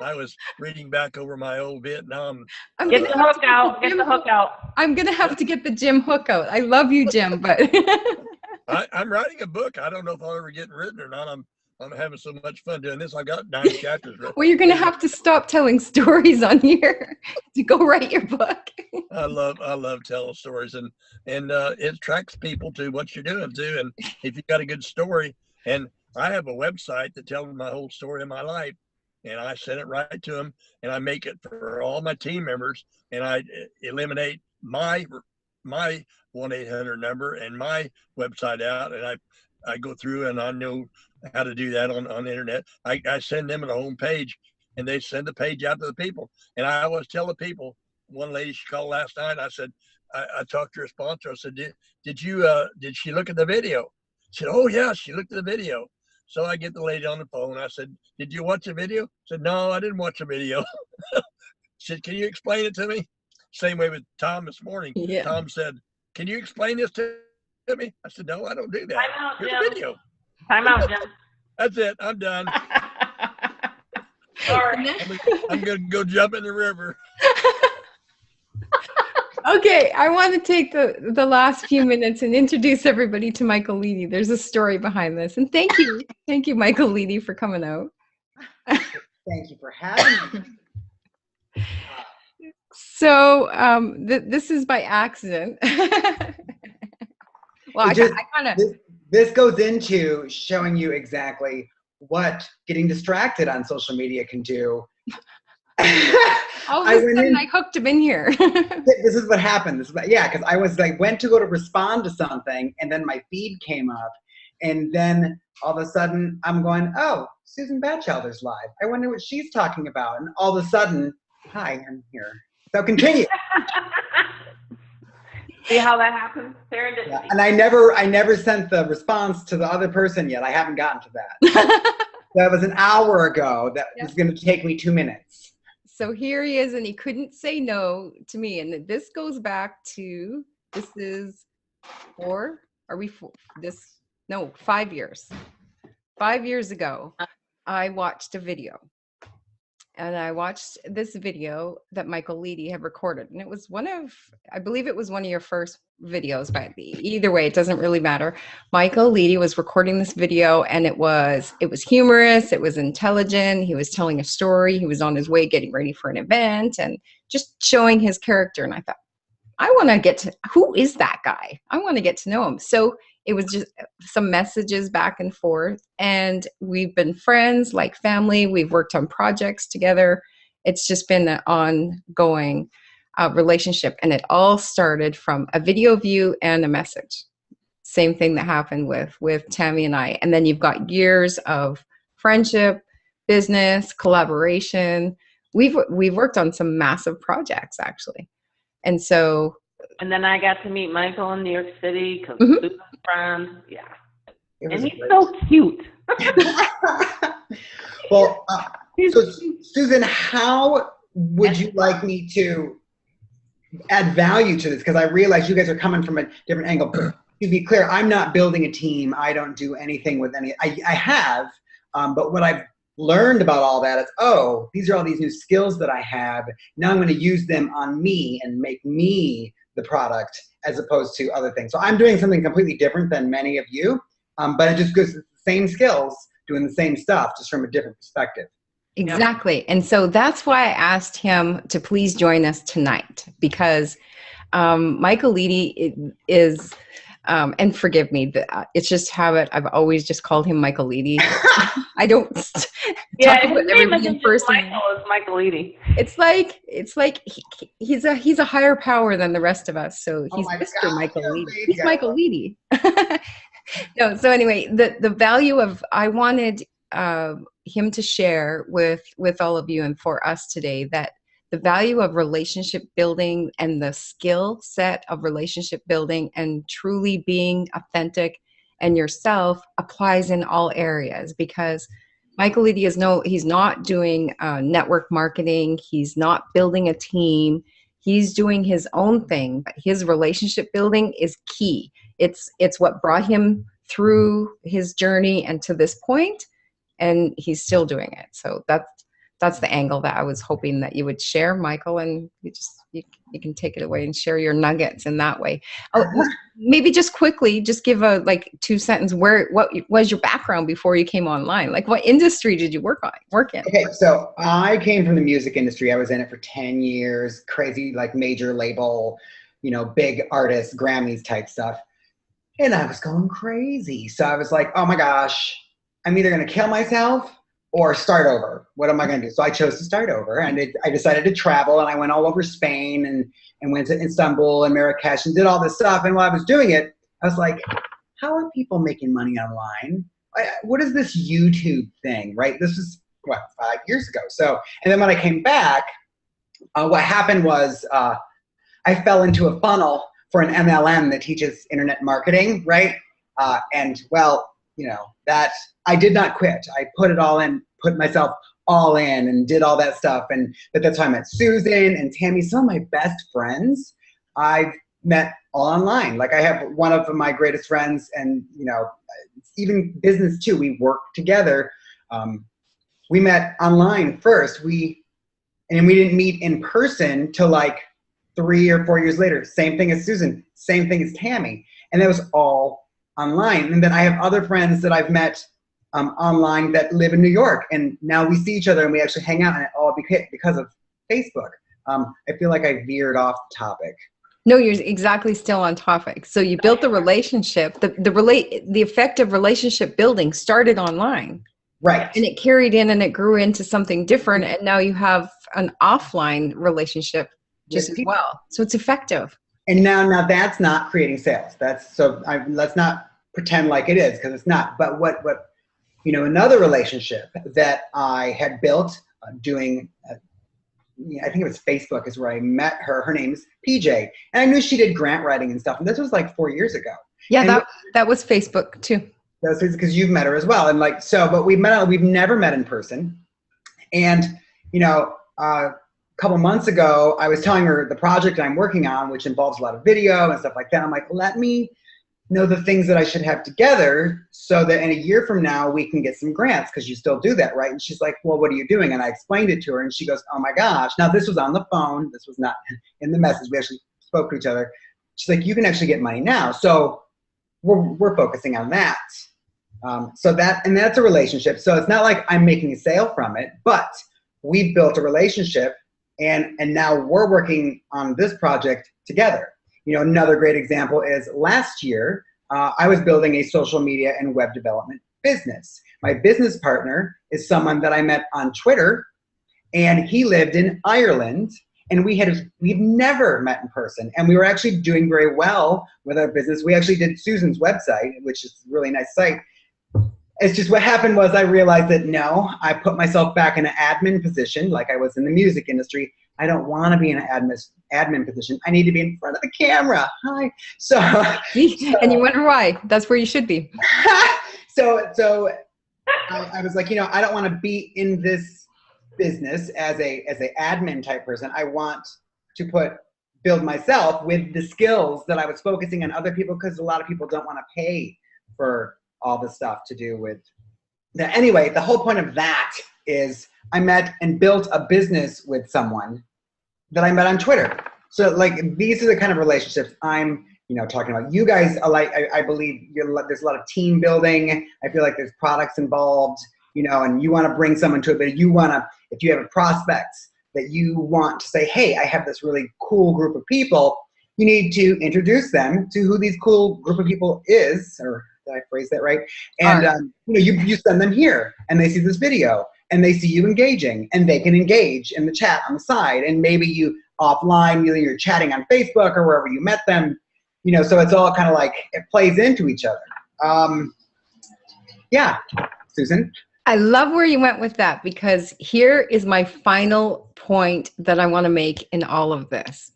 I was reading back over my old Vietnam. Get the hook out. Get the hook out. I'm going to have to get the Jim hook out. I love you, Jim, but I'm writing a book. I don't know if I'll ever get written or not. I'm having so much fun doing this. I've got 9 chapters written. Well, you're going to have to stop telling stories on here to go write your book. I love telling stories, and it attracts people to what you're doing too. And if you've got a good story, and I have a website that tells my whole story of my life, and I send it right to them, and I make it for all my team members, and I eliminate my 1-800 number and my website out, and I go through and I know how to do that on the internet. I send them a home page, and they send the page out to the people. And I always tell the people, one lady, she called last night, I said, I talked to her sponsor. I said, did she look at the video? She said, oh yeah, she looked at the video. So I get the lady on the phone. I said, did you watch the video? She said, no, I didn't watch the video. She said, can you explain it to me? Same way with Tom this morning. Yeah. Tom said, can you explain this to me? I said, no, I don't do that. Time out, here's Jim. the video. Time out, Jim. That's it. I'm done. Sorry. I'm going to go jump in the river. Okay, I want to take the last few minutes and introduce everybody to Michael Leedy. There's a story behind this. And thank you, Michael Leedy, for coming out. Thank you for having me. So this is by accident. Well, I kind of... This goes into showing you exactly what getting distracted on social media can do. All of a sudden, I hooked him in here. This is what happened. Because I was went to go to respond to something, and then my feed came up, and then all of a sudden I'm going, oh, Susan Bachelder's live. I wonder what she's talking about. And all of a sudden, hi, I'm here. So continue. See how that happens? Serendipity. Yeah, and I never sent the response to the other person yet. I haven't gotten to that. That was an hour ago. That was going to take me 2 minutes. So here he is, and he couldn't say no to me. And this goes back to, this is 5 years. 5 years ago, I watched a video. And I watched this video that Michael Leedy had recorded. And it was I believe it was one of your first videos, but either way, it doesn't really matter. Michael Leedy was recording this video, and it was humorous, it was intelligent, he was telling a story, he was on his way getting ready for an event and just showing his character. And I thought, I want to get to, who is that guy? I want to get to know him. So it was just some messages back and forth, and we've been friends like family. We've worked on projects together. It's just been an ongoing relationship, and it all started from a video view and a message. Same thing that happened with Tammy and I. And then you've got years of friendship, business, collaboration. We've worked on some massive projects, actually. And so... And then I got to meet Michael in New York City because Susan's friends. Yeah. And he's great. So cute. Well, so Susan, how would you like me to add value to this? Because I realize you guys are coming from a different angle. To be clear, I'm not building a team. I don't do anything with any. I have, but what I've learned about all that is, oh, these are all these new skills that I have. Now I'm going to use them on me and make me the product as opposed to other things. So I'm doing something completely different than many of you, but it just goes the same skills, doing the same stuff, just from a different perspective. Exactly. And so that's why I asked him to please join us tonight, because Michael Leedy is, and forgive me, it's just habit. I've always just called him Michael Leedy. I don't talk about everything in person. Michael is Michael Leedy. It's like he's a higher power than the rest of us. So he's Mr. Michael Leedy. He's Michael Leedy. No. So anyway, the value of, I wanted him to share with all of you and for us today that the value of relationship building and the skill set of relationship building and truly being authentic and yourself applies in all areas, because Michael Eady he's not doing network marketing. He's not building a team. He's doing his own thing, but his relationship building is key. It's what brought him through his journey and to this point, and he's still doing it. So that's the angle that I was hoping that you would share, Michael, and you can take it away and share your nuggets in that way. Oh, maybe just quickly, just give a 2-sentence what was your background before you came online? Like, what industry did you work in? Okay, so I came from the music industry. I was in it for 10 years, crazy, like major label, big artists, Grammys type stuff. And I was going crazy. So I was like, oh my gosh, I'm either going to kill myself or start over. What am I going to do? So I chose to start over, and I decided to travel, and I went all over Spain and went to Istanbul and Marrakesh and did all this stuff. And while I was doing it, I was like, how are people making money online? What is this YouTube thing, right? This was, 5 years ago. So, and then when I came back, what happened was I fell into a funnel for an MLM that teaches internet marketing, right? That I did not quit. I put it all in, put myself all in, and did all that stuff. But that's how I met Susan and Tammy. Some of my best friends I've met all online. Like, I have one of my greatest friends, and even business too. We work together. We met online first. We didn't meet in person till like 3 or 4 years later. Same thing as Susan. Same thing as Tammy. And that was all online. And then I have other friends that I've met online that live in New York, and now we see each other and we actually hang out, and it all because of Facebook. I feel like I veered off the topic. No, you're exactly still on topic. So you built the relationship. The effective relationship building started online, right? And it carried in and it grew into something different, and now you have an offline relationship just as well. So it's effective. And now that's not creating sales. Let's not pretend like it is, because it's not. But what another relationship that I had built doing, I think it was Facebook is where I met her. Her name's PJ, and I knew she did grant writing and stuff. And this was like 4 years ago. Yeah, that was Facebook too. That's because you've met her as well, and but we've never met in person, and a couple months ago, I was telling her the project I'm working on, which involves a lot of video and stuff like that. I'm like, let me know the things that I should have together so that in a year from now, we can get some grants, because you still do that, right? And she's like, well, what are you doing? And I explained it to her, and she goes, oh my gosh. Now, this was on the phone. This was not in the message. We actually spoke to each other. She's like, you can actually get money now. So we're focusing on that. And that's a relationship. So it's not like I'm making a sale from it, but we've built a relationship. And now we're working on this project together. Another great example is last year, I was building a social media and web development business. My business partner is someone that I met on Twitter, and he lived in Ireland, and we've never met in person. And we were actually doing very well with our business. We actually did Susan's website, which is a really nice site. It's just what happened was I realized that I put myself back in an admin position like I was in the music industry. I don't want to be in an admin position. I need to be in front of the camera. Hi. So and you wonder why. That's where you should be. So I was like, I don't want to be in this business as a admin type person. I want to build myself with the skills that I was focusing on other people, because a lot of people don't want to pay for all the stuff to do with that. Anyway, the whole point of that is I met and built a business with someone that I met on Twitter. So these are the kind of relationships I'm, talking about. You guys are I believe there's a lot of team building. I feel like there's products involved, and you want to bring someone to it, but if you have a prospect that you want to say, hey, I have this really cool group of people, you need to introduce them to who these cool group of people is, or did I phrase that right? And you send them here, and they see this video, and they see you engaging, and they can engage in the chat on the side, and maybe you offline, you're chatting on Facebook or wherever you met them, so it's all kind of it plays into each other. Yeah, Susan. I love where you went with that, because here is my final point that I want to make in all of this.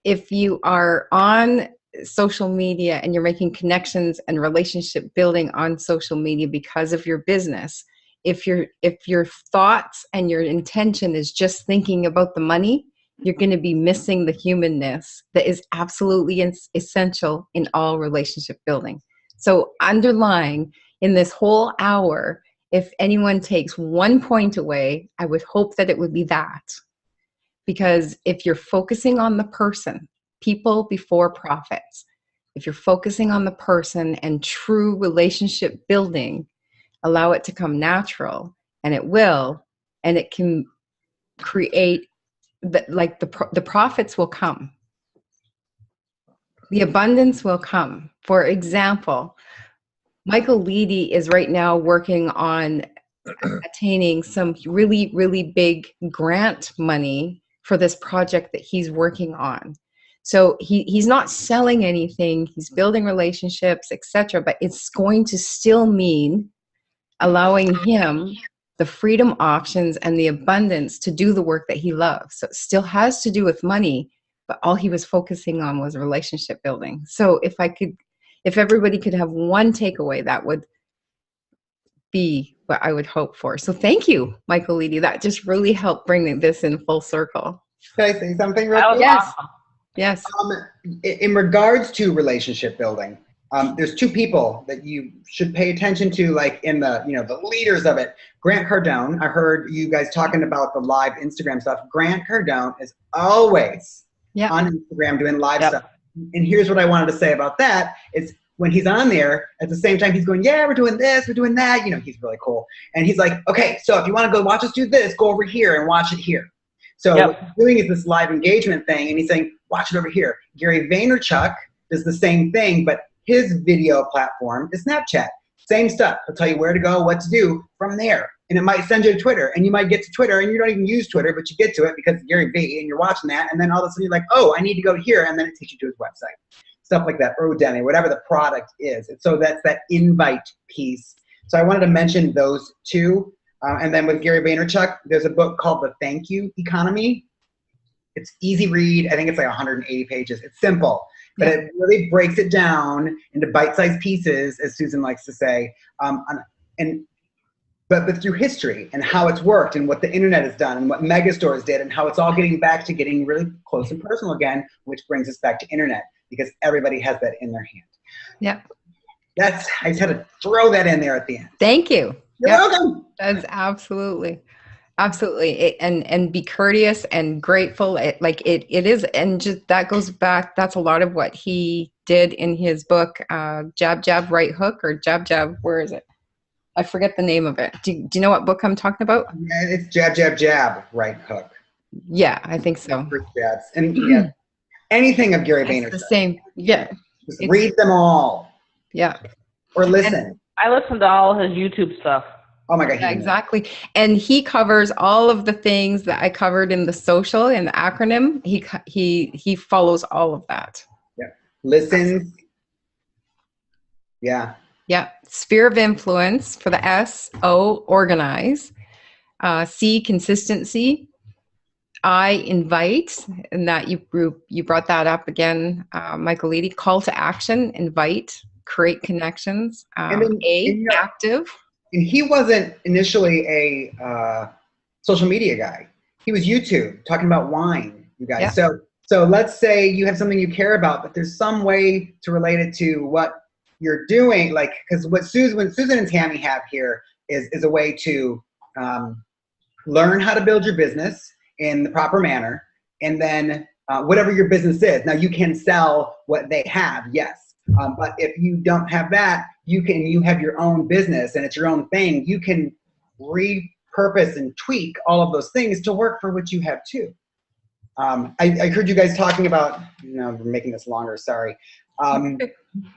If you are on social media and you're making connections and relationship building on social media because of your business, if your thoughts and your intention is just thinking about the money, you're going to be missing the humanness that is absolutely essential in all relationship building. So underlying in this whole hour, if anyone takes one point away, I would hope that it would be that. Because if you're focusing on the person, people before profits, if you're focusing on the person and true relationship building, allow it to come natural, and it will, and it can create the profits will come. The abundance will come. For example, Michael Leedy is right now working on attaining some really, really big grant money for this project that he's working on. So he's not selling anything, he's building relationships, etc. But it's going to still mean allowing him the freedom options and the abundance to do the work that he loves. So it still has to do with money, but all he was focusing on was relationship building. So if everybody could have one takeaway, that would be what I would hope for. So thank you, Michael Leedy. That just really helped bring this in full circle. Can I say something real That was quick? awesome. Yes. In regards to relationship building, there's two people that you should pay attention to, like in the leaders of it. Grant Cardone. I heard you guys talking about the live Instagram stuff. Grant Cardone is always on Instagram doing live stuff. And here's what I wanted to say about that is when he's on there, at the same time he's going, yeah, we're doing this, we're doing that. He's really cool. And he's like, okay, so if you want to go watch us do this, go over here and watch it here. So what he's doing is this live engagement thing, and he's saying, watch it over here. Gary Vaynerchuk does the same thing, but his video platform is Snapchat. Same stuff. He'll tell you where to go, what to do from there. And it might send you to Twitter, and you might get to Twitter, and you don't even use Twitter, but you get to it because it's Gary V, and you're watching that, and then all of a sudden you're like, oh, I need to go here, and then it takes you to his website. Stuff like that, or Udemy, whatever the product is. And so that's that invite piece. So I wanted to mention those two. And then with Gary Vaynerchuk, there's a book called The Thank You Economy. It's easy read. I think it's like 180 pages. It's simple, but it really breaks it down into bite-sized pieces, as Susan likes to say, but through history and how it's worked and what the internet has done and what megastores did and how it's all getting back to getting really close and personal again, which brings us back to internet because everybody has that in their hand. Yep. I just had to throw that in there at the end. Thank you. You're welcome. That's absolutely. And be courteous and grateful. It is. And just that goes back. That's a lot of what he did in his book, Jab, Jab, Right Hook, or Jab, Jab. Where is it? I forget the name of it. Do you know what book I'm talking about? Yeah, it's Jab, Jab, Jab, Right Hook. Yeah, I think so. Jabs. And anything of Gary Vaynerchuk. It's the same. Yeah. Just read them all. Yeah. Or listen. I listen to all his YouTube stuff. Oh my God. Yeah, exactly. And he covers all of the things that I covered in the social and the acronym. He follows all of that. Yeah. Listen. Yeah. Yeah. Sphere of influence for the S. O, organize. C, consistency. I, invite, and that you brought that up again, Michael Leedy. Call to action, invite, create connections. A, active. And he wasn't initially a social media guy. He was YouTube, talking about wine, you guys. Yeah. So let's say you have something you care about, but there's some way to relate it to what you're doing. Like, because what Susan and Tammy have here is a way to learn how to build your business in the proper manner. And then whatever your business is. Now you can sell what they have, yes. But if you don't have that, you have your own business and it's your own thing. You can repurpose and tweak all of those things to work for what you have too. I heard you guys talking about, we're making this longer, sorry.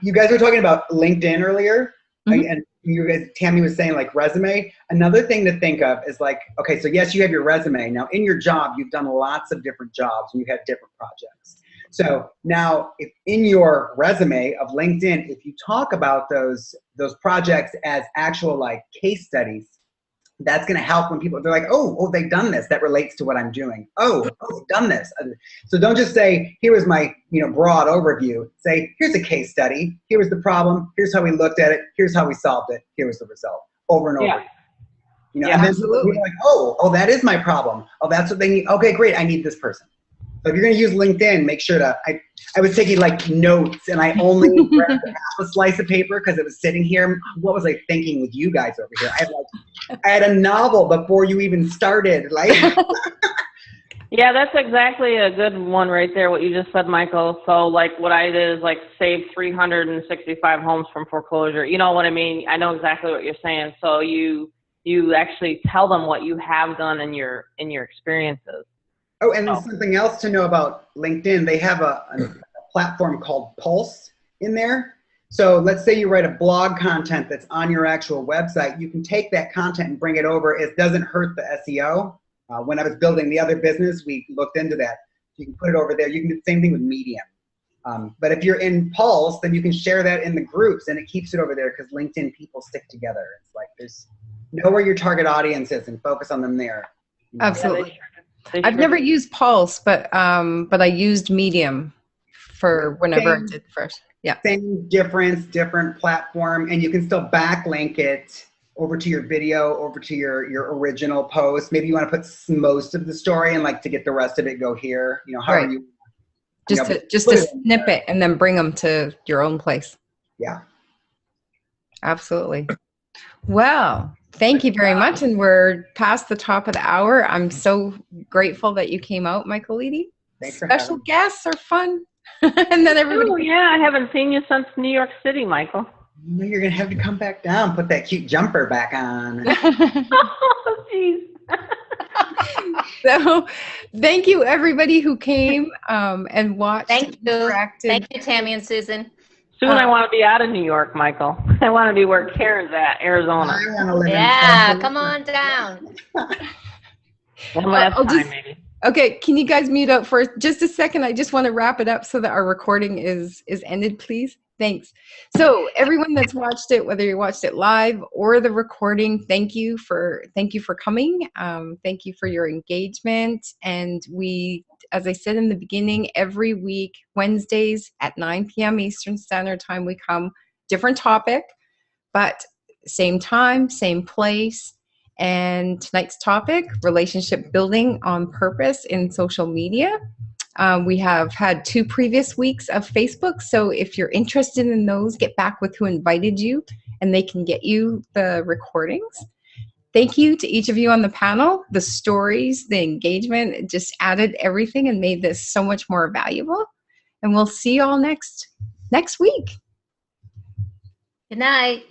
You guys were talking about LinkedIn earlier, and you guys, Tammy was saying like resume. Another thing to think of is like, okay, so yes, you have your resume. Now in your job, you've done lots of different jobs and you've had different projects. So now if in your resume of LinkedIn, if you talk about those projects as actual like case studies, That's going to help when people, they're like, oh, they've done this. That relates to what I'm doing. Oh, they've done this. So don't just say, here is my, broad overview. Say, here's a case study. Here was the problem. Here's how we looked at it. Here's how we solved it. Here was the result. Over and over. And then absolutely. people are like, oh, that is my problem. Oh, that's what they need. Okay, great. I need this person. So if you're going to use LinkedIn, make sure to, I was taking like notes and I only grabbed half a slice of paper because it was sitting here. What was I thinking with you guys over here? I had a novel before you even started. Like, yeah, that's exactly a good one right there, what you just said, Michael. So like what I did is like save 365 homes from foreclosure. You know what I mean? I know exactly what you're saying. So you actually tell them what you have done in your experiences. Oh, and then something else to know about LinkedIn, they have a platform called Pulse in there. So let's say you write a blog content that's on your actual website. You can take that content and bring it over. It doesn't hurt the SEO. When I was building the other business, we looked into that. You can put it over there. You can do the same thing with Medium. But if you're in Pulse, then you can share that in the groups, and it keeps it over there because LinkedIn people stick together. It's like know where your target audience is and focus on them there. Absolutely. I've never used Pulse, but I used Medium for whenever I did first. Yeah. Same difference, different platform, and you can still backlink it over to your video, over to your original post. Maybe you want to put most of the story and like to get the rest of it go here. However right. you just to snip it and then bring them to your own place. Yeah. Absolutely. Well, thank you very much. And we're past the top of the hour. I'm so grateful that you came out, Michael Eady. Special guests are fun. And then everybody. Oh, yeah. I haven't seen you since New York City, Michael. You're going to have to come back down, put that cute jumper back on. Oh, jeez. So thank you, everybody who came and watched. Thank you. Thank you, Tammy and Susan. Soon I want to be out of New York, Michael. I want to be where Karen's at, Arizona. I want to live in come on down. One last time, maybe. Okay, can you guys mute up for just a second? I just want to wrap it up so that our recording is ended, please. Thanks. So everyone that's watched it, whether you watched it live or the recording, thank you for coming. Thank you for your engagement. And we, as I said in the beginning, every week, Wednesdays at 9 p.m. Eastern Standard Time, we come, different topic, but same time, same place. And tonight's topic, relationship building on purpose in social media. We have had 2 previous weeks of Facebook. So if you're interested in those, get back with who invited you and they can get you the recordings. Thank you to each of you on the panel. The stories, the engagement, it just added everything and made this so much more valuable. And we'll see you all next week. Good night.